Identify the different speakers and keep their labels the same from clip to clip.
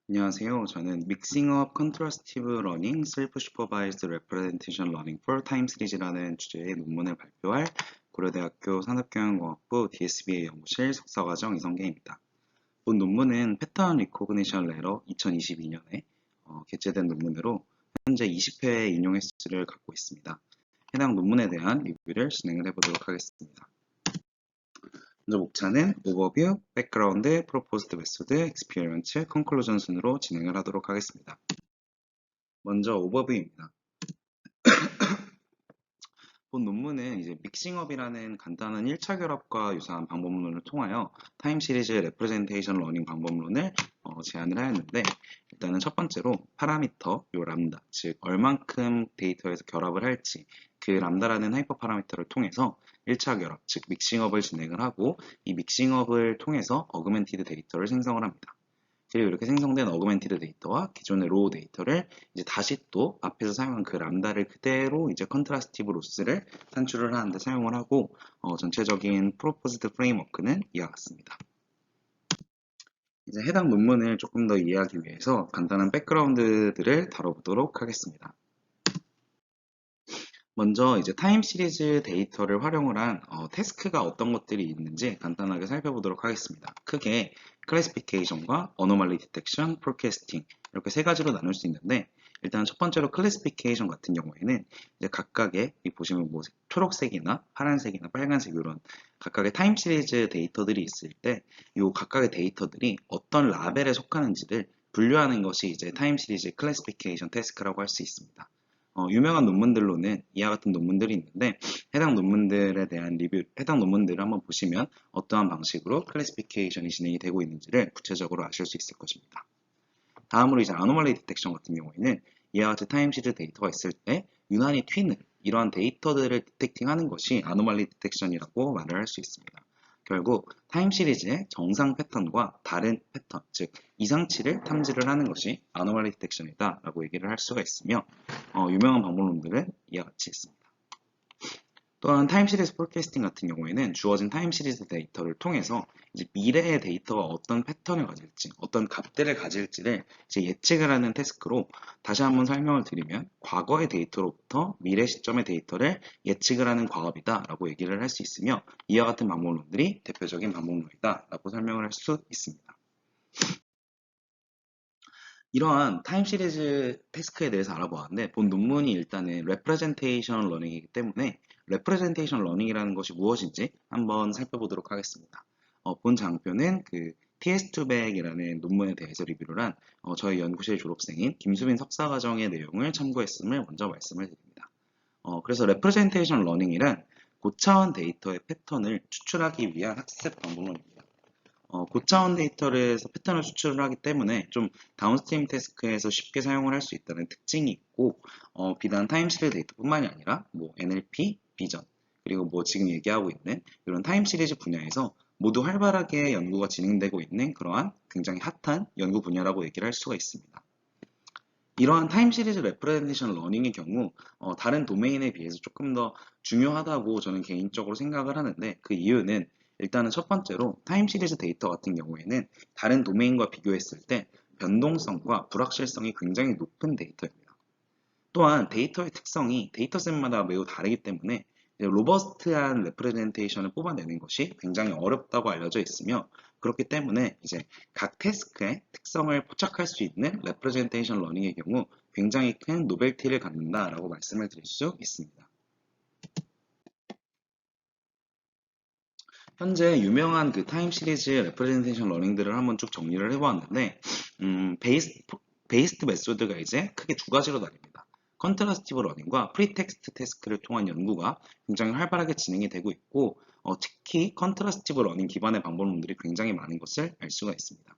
Speaker 1: 안녕하세요. 저는 Mixing Up Contrastive Learning Self-Supervised Representation Learning for Time 시리즈라는 주제의 논문을 발표할 고려대학교 산업경영공학부 DSBA 연구실 석사과정 이성계입니다. 본 논문은 패턴 리코그니션 레러 2022년에 게재된 논문으로 현재 20회의 인용 횟수를 갖고 있습니다. 해당 논문에 대한 리뷰를 진행을 해보도록 하겠습니다. 먼저 목차는 오버뷰, 백그라운드, 프로포즈드 메소드, 익스피리언스, 컨클루전 순으로 진행을 하도록 하겠습니다. 먼저 오버뷰입니다. 본 논문은 이제 믹싱업이라는 간단한 1차 결합과 유사한 방법론을 통하여 타임 시리즈 레프레젠테이션 러닝 방법론을 제안을 하였는데, 일단은 첫 번째로 파라미터, 요 람다, 즉 얼만큼 데이터에서 결합을 할지 그 람다라는 하이퍼 파라미터를 통해서 1차 결합, 즉 믹싱업을 진행을 하고, 이 믹싱업을 통해서 어그멘티드 데이터를 생성을 합니다. 그리고 이렇게 생성된 어그멘티드 데이터와 기존의 로우 데이터를 이제 다시 또 앞에서 사용한 그 람다를 그대로 이제 컨트라스티브 로스를 산출을 하는데 사용을 하고, 전체적인 프로포즈드 프레임워크는 이와 같습니다. 이제 해당 논문을 조금 더 이해하기 위해서 간단한 백그라운드들을 다뤄보도록 하겠습니다. 먼저 이제 타임 시리즈 데이터를 활용을 한 태스크가 어떤 것들이 있는지 간단하게 살펴보도록 하겠습니다. 크게 클래시피케이션과 어노말리 디텍션, 포캐스팅 이렇게 세 가지로 나눌 수 있는데, 일단 첫 번째로 클래시피케이션 같은 경우에는 이제 각각의 이 보시면 뭐 초록색이나 파란색이나 빨간색 이런 각각의 타임 시리즈 데이터들이 있을 때 이 각각의 데이터들이 어떤 라벨에 속하는지를 분류하는 것이 이제 타임 시리즈 클래시피케이션 태스크라고 할 수 있습니다. 유명한 논문들로는 이와 같은 논문들이 있는데, 해당 논문들에 대한 리뷰, 해당 논문들을 한번 보시면 어떠한 방식으로 클래시피케이션이 진행이 되고 있는지를 구체적으로 아실 수 있을 것입니다. 다음으로 이제 아노말리 디텍션 같은 경우에는 이와 같이 타임 시리즈 데이터가 있을 때 유난히 튀는 이러한 데이터들을 디텍팅하는 것이 아노말리 디텍션이라고 말을 할 수 있습니다. 결국 타임 시리즈의 정상 패턴과 다른 패턴, 즉 이상치를 탐지를 하는 것이 아노말리 디텍션이다 라고 얘기를 할 수가 있으며, 유명한 방법론들은 이와 같이 있습니다. 또한 타임 시리즈 포캐스팅 같은 경우에는 주어진 타임 시리즈 데이터를 통해서 이제 미래의 데이터가 어떤 패턴을 가질지, 어떤 값들을 가질지를 이제 예측을 하는 태스크로, 다시 한번 설명을 드리면 과거의 데이터로부터 미래 시점의 데이터를 예측을 하는 과업이다 라고 얘기를 할 수 있으며, 이와 같은 방법론들이 대표적인 방법론이다 라고 설명을 할 수 있습니다. 이러한 타임 시리즈 태스크에 대해서 알아보았는데, 본 논문이 일단은 레프레젠테이션 러닝이기 때문에 레프레젠테이션 러닝이라는 것이 무엇인지 한번 살펴보도록 하겠습니다. 본 장표는 그 TS200이라는 논문에 대해서 리뷰를 한 저희 연구실 졸업생인 김수빈 석사과정의 내용을 참고했음을 먼저 말씀을 드립니다. 그래서 레프레젠테이션 러닝이란 고차원 데이터의 패턴을 추출하기 위한 학습 방법론입니다. 고차원 데이터에서 패턴을 추출을 하기 때문에 좀 다운스트림 태스크에서 쉽게 사용을 할 수 있다는 특징이 있고, 비단 타임 시리즈 데이터뿐만이 아니라 뭐 NLP, 비전, 그리고 뭐 지금 얘기하고 있는 이런 타임 시리즈 분야에서 모두 활발하게 연구가 진행되고 있는 그러한 굉장히 핫한 연구 분야라고 얘기를 할 수가 있습니다. 이러한 타임 시리즈 레프레젠테이션 러닝의 경우 다른 도메인에 비해서 조금 더 중요하다고 저는 개인적으로 생각을 하는데, 그 이유는 일단은 첫 번째로 타임 시리즈 데이터 같은 경우에는 다른 도메인과 비교했을 때 변동성과 불확실성이 굉장히 높은 데이터입니다. 또한 데이터의 특성이 데이터셋마다 매우 다르기 때문에 로버스트한 레프레젠테이션을 뽑아내는 것이 굉장히 어렵다고 알려져 있으며, 그렇기 때문에 이제 각 태스크의 특성을 포착할 수 있는 레프레젠테이션 러닝의 경우 굉장히 큰 노벨티를 갖는다라고 말씀을 드릴 수 있습니다. 현재 유명한 그 타임 시리즈 레프레젠테이션 러닝들을 한번 쭉 정리를 해보았는데, 베이스트 메소드가 이제 크게 두 가지로 나뉩니다. 컨트라스티브 러닝과 프리텍스트 태스크를 통한 연구가 굉장히 활발하게 진행이 되고 있고, 특히 컨트라스티브 러닝 기반의 방법론들이 굉장히 많은 것을 알 수가 있습니다.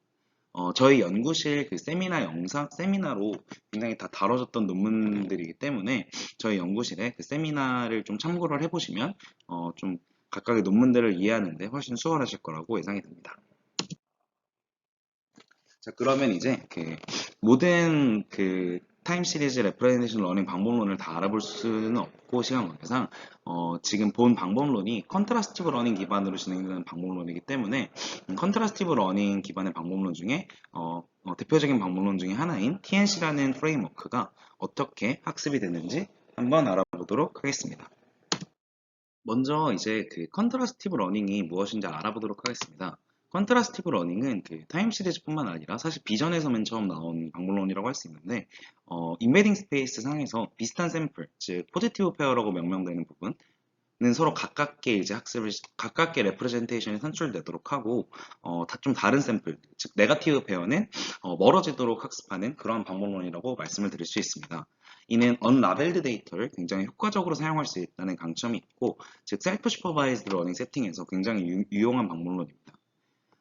Speaker 1: 저희 연구실 그 세미나로 굉장히 다 다뤄졌던 논문들이기 때문에 저희 연구실에 그 세미나를 좀 참고를 해보시면 좀 각각의 논문들을 이해하는데 훨씬 수월하실 거라고 예상이 됩니다. 자, 그러면 이제 그 모든 그 타임 시리즈 레프레젠테이션 러닝 방법론을 다 알아볼 수는 없고 시간 관계상 지금 본 방법론이 컨트라스티브 러닝 기반으로 진행되는 방법론이기 때문에 컨트라스티브 러닝 기반의 방법론 중에 대표적인 방법론 중에 하나인 TNC라는 프레임워크가 어떻게 학습이 됐는지 한번 알아보도록 하겠습니다. 먼저 이제 그 컨트라스티브 러닝이 무엇인지 알아보도록 하겠습니다. 컨트라스티브 러닝은 그 타임 시리즈뿐만 아니라 사실 비전에서 맨 처음 나온 방법론이라고 할 수 있는데 인베딩 스페이스 상에서 비슷한 샘플, 즉 포지티브 페어라고 명명되는 부분은 서로 가깝게 이제 가깝게 레프레젠테이션이 산출되도록 하고 좀 다른 샘플, 즉 네거티브 페어는 멀어지도록 학습하는 그러한 방법론이라고 말씀을 드릴 수 있습니다. 이는 언라벨드 데이터를 굉장히 효과적으로 사용할 수 있다는 강점이 있고, 즉 셀프 슈퍼바이즈드 러닝 세팅에서 굉장히 유용한 방법론입니다.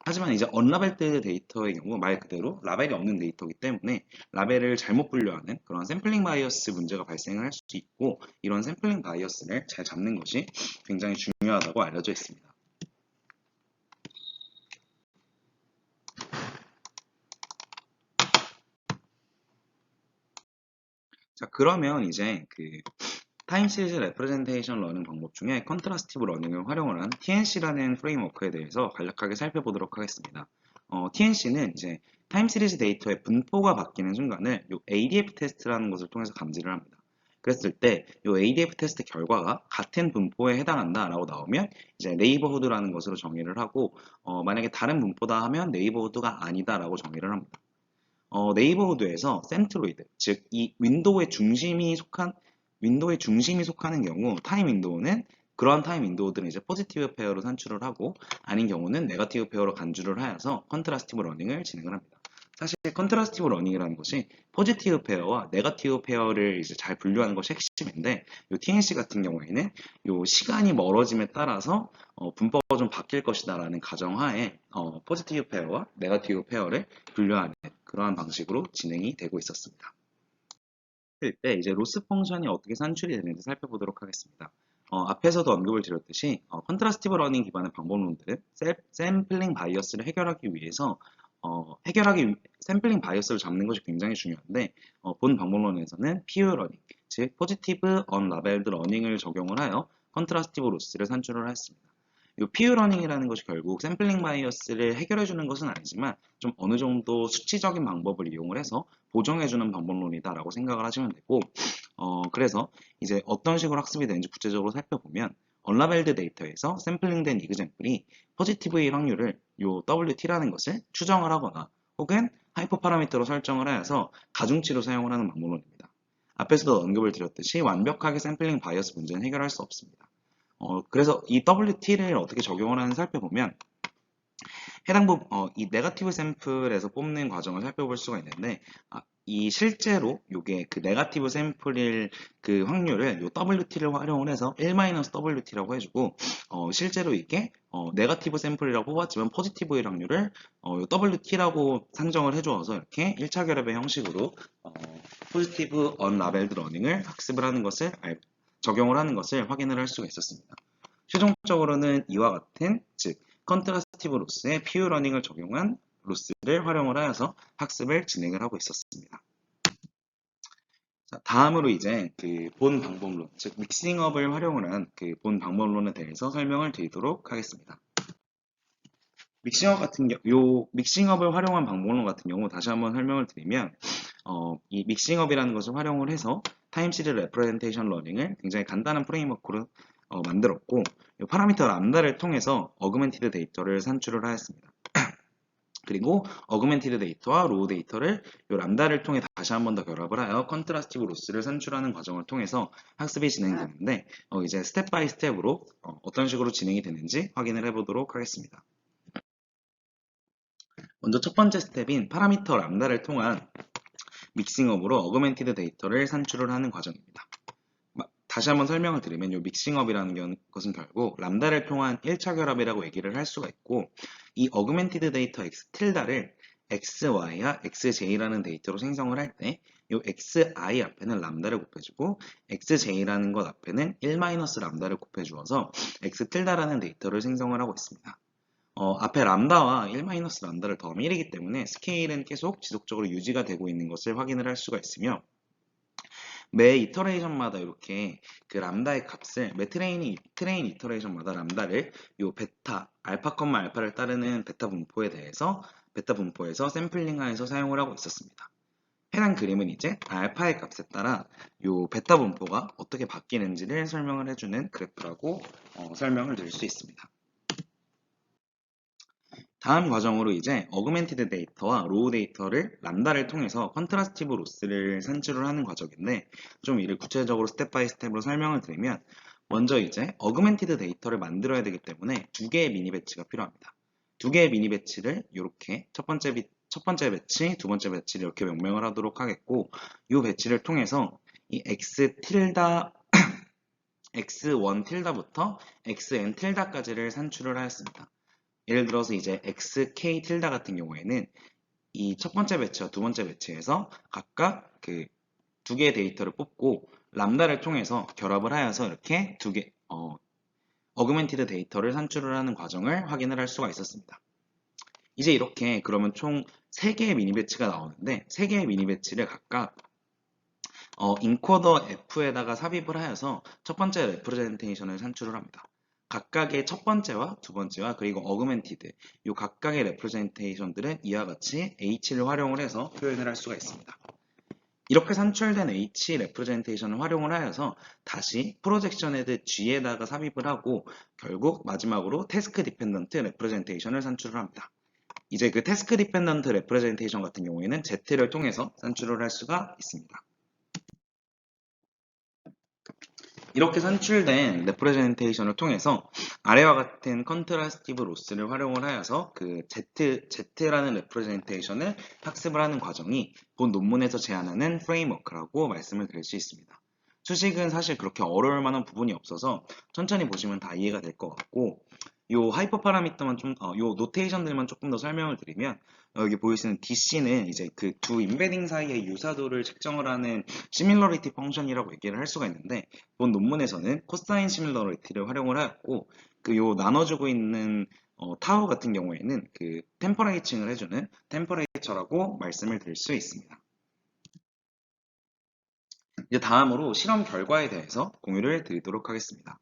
Speaker 1: 하지만 이제 언라벨드 데이터의 경우 말 그대로 라벨이 없는 데이터이기 때문에 라벨을 잘못 분류하는 그런 샘플링 바이어스 문제가 발생을 할 수 있고, 이런 샘플링 바이어스를 잘 잡는 것이 굉장히 중요하다고 알려져 있습니다. 자, 그러면 이제 그 타임 시리즈 레프레젠테이션 러닝 방법 중에 컨트라스티브 러닝을 활용을 한 TNC라는 프레임워크에 대해서 간략하게 살펴보도록 하겠습니다. TNC는 이제 타임 시리즈 데이터의 분포가 바뀌는 순간을 요 ADF 테스트라는 것을 통해서 감지를 합니다. 그랬을 때 요 ADF 테스트 결과가 같은 분포에 해당한다라고 나오면 이제 네이버후드라는 것으로 정의를 하고, 만약에 다른 분포다 하면 네이버후드가 아니다라고 정의를 합니다. 네이버후드에서 센트로이드, 즉 이 윈도우의 중심이 속하는 경우 타임 윈도우는 그러한 타임 윈도우들은 이제 포지티브 페어로 산출을 하고, 아닌 경우는 네거티브 페어로 간주를 하여서 컨트라스티브 러닝을 진행을 합니다. 사실 컨트라스티브 러닝이라는 것이 포지티브 페어와 네거티브 페어를 이제 잘 분류하는 것이 핵심인데, 이 TNC 같은 경우에는 이 시간이 멀어짐에 따라서 분포가 좀 바뀔 것이다라는 가정하에 포지티브 페어와 네거티브 페어를 분류하는 그러한 방식으로 진행이 되고 있었습니다. 때 이제 로스 펑션이 어떻게 산출이 되는지 살펴보도록 하겠습니다. 앞에서도 언급을 드렸듯이 컨트라스티브 러닝 기반의 방법론들은 샘플링 바이어스를 해결하기 위해서 샘플링 바이어스를 잡는 것이 굉장히 중요한데, 본 방법론에서는 PU 러닝, 즉 포지티브 언라벨드 러닝을 적용을 하여 컨트라스티브 로스를 산출을 했습니다. 이 PU 러닝이라는 것이 결국 샘플링 바이어스를 해결해주는 것은 아니지만 좀 어느 정도 수치적인 방법을 이용을 해서 보정해주는 방법론이다라고 생각을 하시면 되고, 그래서 이제 어떤 식으로 학습이 되는지 구체적으로 살펴보면 언라벨드 데이터에서 샘플링된 이그젠플이 포지티브의 확률을 요 WT라는 것을 추정을 하거나 혹은 하이퍼 파라미터로 설정을 하여서 가중치로 사용을 하는 방법론입니다. 앞에서도 언급을 드렸듯이 완벽하게 샘플링 바이어스 문제는 해결할 수 없습니다. 그래서 이 WT를 어떻게 적용을 하는지 살펴보면 이 네거티브 샘플에서 뽑는 과정을 살펴볼 수가 있는데, 이 실제로 요게 그 네거티브 샘플일 그 확률을 요 WT를 활용을 해서 1-WT라고 해주고, 실제로 이게 네거티브 샘플이라고 뽑았지만 포지티브일 확률을 요 WT라고 상정을 해주어서 이렇게 1차 결합의 형식으로 포지티브 언라벨드 러닝을 학습을 하는 것을 적용을 하는 것을 확인을 할 수가 있었습니다. 최종적으로는 이와 같은, 즉 컨트라스티브 로스의 PU 러닝을 적용한 로스를 활용을 하여서 학습을 진행을 하고 있었습니다. 자, 다음으로 이제 그 본 방법론, 즉 믹싱업을 활용을 한 그 본 방법론에 대해서 설명을 드리도록 하겠습니다. 믹싱업을 활용한 방법론 같은 경우 다시 한번 설명을 드리면, 이 믹싱업이라는 것을 활용을 해서 타임 시리즈 레프레젠테이션 러닝을 굉장히 간단한 프레임워크로 만들었고, 이 파라미터 람다를 통해서 어그멘티드 데이터를 산출을 하였습니다. 그리고 어그멘티드 데이터와 로우 데이터를 이 람다를 통해 다시 한 번 더 결합을 하여 컨트라스티브 로스를 산출하는 과정을 통해서 학습이 진행되는데, 이제 스텝 바이 스텝으로 어떤 식으로 진행이 되는지 확인을 해보도록 하겠습니다. 먼저 첫 번째 스텝인 파라미터 람다를 통한 믹싱업으로 어그멘티드 데이터를 산출을 하는 과정입니다. 다시 한번 설명을 드리면 이 믹싱업이라는 것은 결국 람다를 통한 1차 결합이라고 얘기를 할 수가 있고, 이 어그멘티드 데이터 x 틸다를 xy와 xj라는 데이터로 생성을 할 때 이 xi 앞에는 람다를 곱해주고 xj라는 것 앞에는 1-람다를 곱해주어서 x 틸다라는 데이터를 생성을 하고 있습니다. 앞에 람다와 1-람다를 더하면 1이기 때문에 스케일은 계속 지속적으로 유지가 되고 있는 것을 확인을 할 수가 있으며, 매 이터레이션마다 이렇게 그 람다의 값을 매 트레인 이터레이션마다 람다를 요 베타, 알파, 알파를 따르는 베타 분포에서 샘플링하여서 사용을 하고 있었습니다. 해당 그림은 이제 알파의 값에 따라 요 베타 분포가 어떻게 바뀌는지를 설명을 해주는 그래프라고 설명을 드릴 수 있습니다. 다음 과정으로 이제 어그멘티드 데이터와 로우 데이터를 람다를 통해서 컨트라스티브 로스를 산출을 하는 과정인데 좀 이를 구체적으로 스텝 바이 스텝으로 설명을 드리면 먼저 이제 어그멘티드 데이터를 만들어야 되기 때문에 두 개의 미니 배치가 필요합니다. 두 개의 미니 배치를 이렇게 첫 번째 배치, 두 번째 배치를 이렇게 명명을 하도록 하겠고 이 배치를 통해서 이 x 틸다 x1 틸다부터 xn 틸다까지를 산출을 하였습니다. 예를 들어서 이제 xk 틸다 같은 경우에는 이 첫 번째 배치와 두 번째 배치에서 각각 그 두 개의 데이터를 뽑고 람다를 통해서 결합을 하여서 이렇게 어그멘티드 데이터를 산출을 하는 과정을 확인을 할 수가 있었습니다. 이제 이렇게 그러면 총 3개의 미니 배치가 나오는데 3개의 미니 배치를 각각 인코더 F에다가 삽입을 하여서 첫 번째 레프레젠테이션을 산출을 합니다. 각각의 첫 번째와 두 번째와 그리고 어그멘티드 이 각각의 레프레젠테이션들은 이와 같이 H를 활용을 해서 표현을 할 수가 있습니다. 이렇게 산출된 H 레프레젠테이션을 활용을 하여서 다시 프로젝션 헤드 G에다가 삽입을 하고 결국 마지막으로 태스크 디펜던트 레프레젠테이션을 산출을 합니다. 이제 그 태스크 디펜던트 레프레젠테이션 같은 경우에는 Z를 통해서 산출을 할 수가 있습니다. 이렇게 산출된 레프레젠테이션을 통해서 아래와 같은 컨트라스티브 로스를 활용을 하여서 그 Z라는 레프레젠테이션을 학습을 하는 과정이 본 논문에서 제안하는 프레임워크라고 말씀을 드릴 수 있습니다. 수식은 사실 그렇게 어려울 만한 부분이 없어서 천천히 보시면 다 이해가 될 것 같고 요 하이퍼 파라미터만 요 노테이션들만 조금 더 설명을 드리면 여기 보이시는 DC는 이제 그 두 임베딩 사이의 유사도를 측정을 하는 시밀러리티 펑션이라고 얘기를 할 수가 있는데 본 논문에서는 코사인 시밀러리티를 활용을 하였고 그 요 나눠주고 있는 타우 같은 경우에는 그 템퍼레이칭을 해주는 템퍼레이처라고 말씀을 드릴 수 있습니다. 이제 다음으로 실험 결과에 대해서 공유를 드리도록 하겠습니다.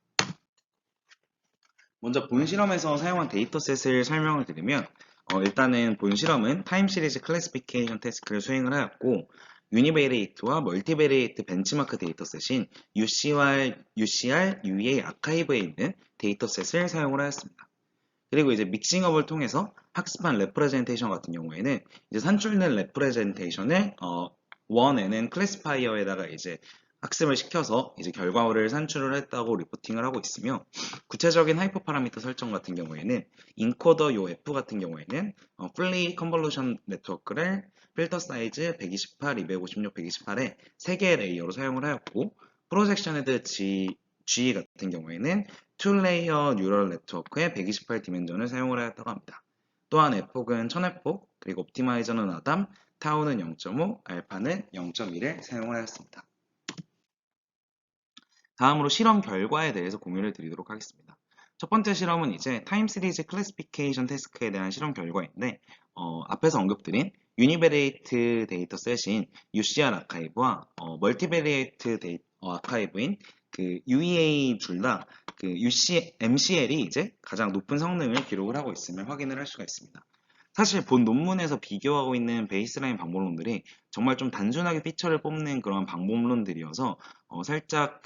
Speaker 1: 먼저 본 실험에서 사용한 데이터셋을 설명을 드리면 일단은 본 실험은 타임 시리즈 클래시피케이션 태스크를 수행을 하였고 유니베리에이트와 멀티베리에이트 벤치마크 데이터셋인 UCR, UEA 아카이브에 있는 데이터셋을 사용을 하였습니다. 그리고 이제 믹싱업을 통해서 학습한 레프레젠테이션 같은 경우에는 이제 산출된 레프레젠테이션을 원에는 클래시파이어에다가 이제 학습을 시켜서 이제 결과물을 산출을 했다고 리포팅을 하고 있으며 구체적인 하이퍼 파라미터 설정 같은 경우에는 인코더 요 F 같은 경우에는 플리 컨볼루션 네트워크를 필터 사이즈 128, 256, 128에 3개의 레이어로 사용을 하였고 프로젝션 헤드 G 같은 경우에는 2레이어 뉴럴 네트워크의 128 디멘전을 사용을 하였다고 합니다. 또한 에폭은 1000에폭, 그리고 옵티마이저는 아담, 타우는 0.5, 알파는 0.1을 사용하였습니다. 다음으로 실험 결과에 대해서 공유를 드리도록 하겠습니다. 첫 번째 실험은 이제 타임 시리즈 클래시피케이션 태스크에 대한 실험 결과인데 앞에서 언급드린 유니베리에이트 데이터셋인 UCR 아카이브와 멀티베리에이트 아카이브인 그 UEA 둘 다 그 MCL이 이제 가장 높은 성능을 기록을 하고 있음을 확인을 할 수가 있습니다. 사실 본 논문에서 비교하고 있는 베이스라인 방법론들이 정말 좀 단순하게 피처를 뽑는 그런 방법론들이어서 살짝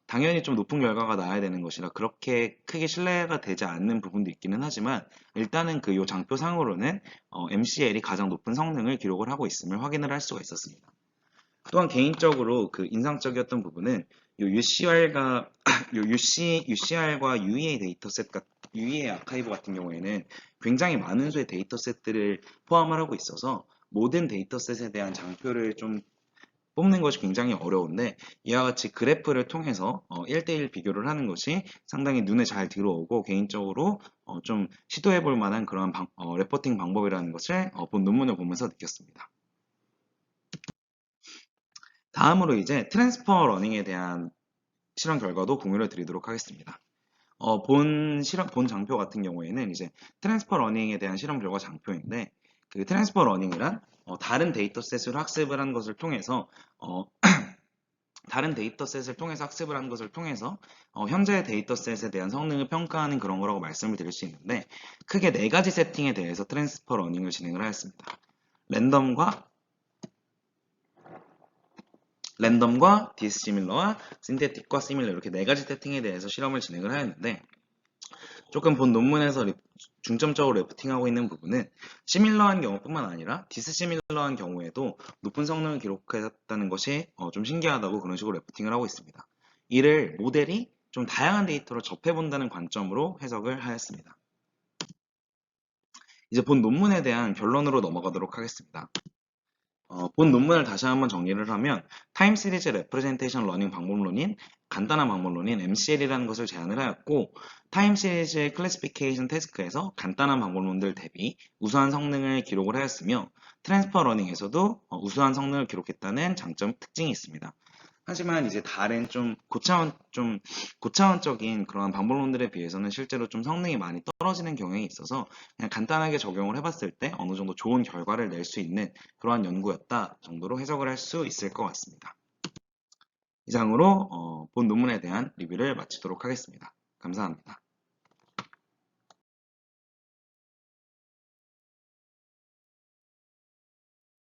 Speaker 1: 당연히 좀 높은 결과가 나와야 되는 것이라 그렇게 크게 신뢰가 되지 않는 부분도 있기는 하지만 일단은 요 장표상으로는 MCL이 가장 높은 성능을 기록을 하고 있음을 확인을 할 수가 있었습니다. 또한 개인적으로 인상적이었던 부분은 요 UCR과 UEA UEA 아카이브 같은 경우에는 굉장히 많은 수의 데이터셋들을 포함을 하고 있어서 모든 데이터셋에 대한 장표를 좀 뽑는 것이 굉장히 어려운데 이와 같이 그래프를 통해서 1대1 비교를 하는 것이 상당히 눈에 잘 들어오고 개인적으로 좀 시도해 볼 만한 그런 레포팅 방법이라는 것을 본 논문을 보면서 느꼈습니다. 다음으로 이제 트랜스퍼 러닝에 대한 실험 결과도 공유를 드리도록 하겠습니다. 본 장표 같은 경우에는 이제 트랜스퍼 러닝에 대한 실험 결과 장표인데 그 트랜스퍼 러닝이란 다른 데이터셋으로 학습을 한 것을 통해서 다른 데이터셋을 통해서 학습을 한 것을 통해서 현재 데이터셋에 대한 성능을 평가하는 그런 거라고 말씀을 드릴 수 있는데 크게 네 가지 세팅에 대해서 트랜스퍼 러닝을 진행을 하였습니다. 랜덤과 디스시밀러와 신테틱과 시밀러 이렇게 네 가지 세팅에 대해서 실험을 진행을 하였는데 조금 본 논문에서 중점적으로 레프팅하고 있는 부분은 시밀러한 경우뿐만 아니라 디스시밀러한 경우에도 높은 성능을 기록했다는 것이 좀 신기하다고 그런 식으로 레프팅을 하고 있습니다. 이를 모델이 좀 다양한 데이터를 접해본다는 관점으로 해석을 하였습니다. 이제 본 논문에 대한 결론으로 넘어가도록 하겠습니다. 본 논문을 다시 한번 정리를 하면 타임 시리즈 레프레젠테이션 러닝 방법론인 간단한 방법론인 MCL이라는 것을 제안을 하였고 타임 시리즈의 클래시피케이션 태스크에서 간단한 방법론들 대비 우수한 성능을 기록을 하였으며 트랜스퍼 러닝에서도 우수한 성능을 기록했다는 장점 특징이 있습니다. 하지만 이제 다른 좀 고차원적인 그러한 방법론들에 비해서는 실제로 좀 성능이 많이 떨어지는 경향이 있어서 그냥 간단하게 적용을 해봤을 때 어느 정도 좋은 결과를 낼 수 있는 그러한 연구였다 정도로 해석을 할 수 있을 것 같습니다. 이상으로 본 논문에 대한 리뷰를 마치도록 하겠습니다. 감사합니다.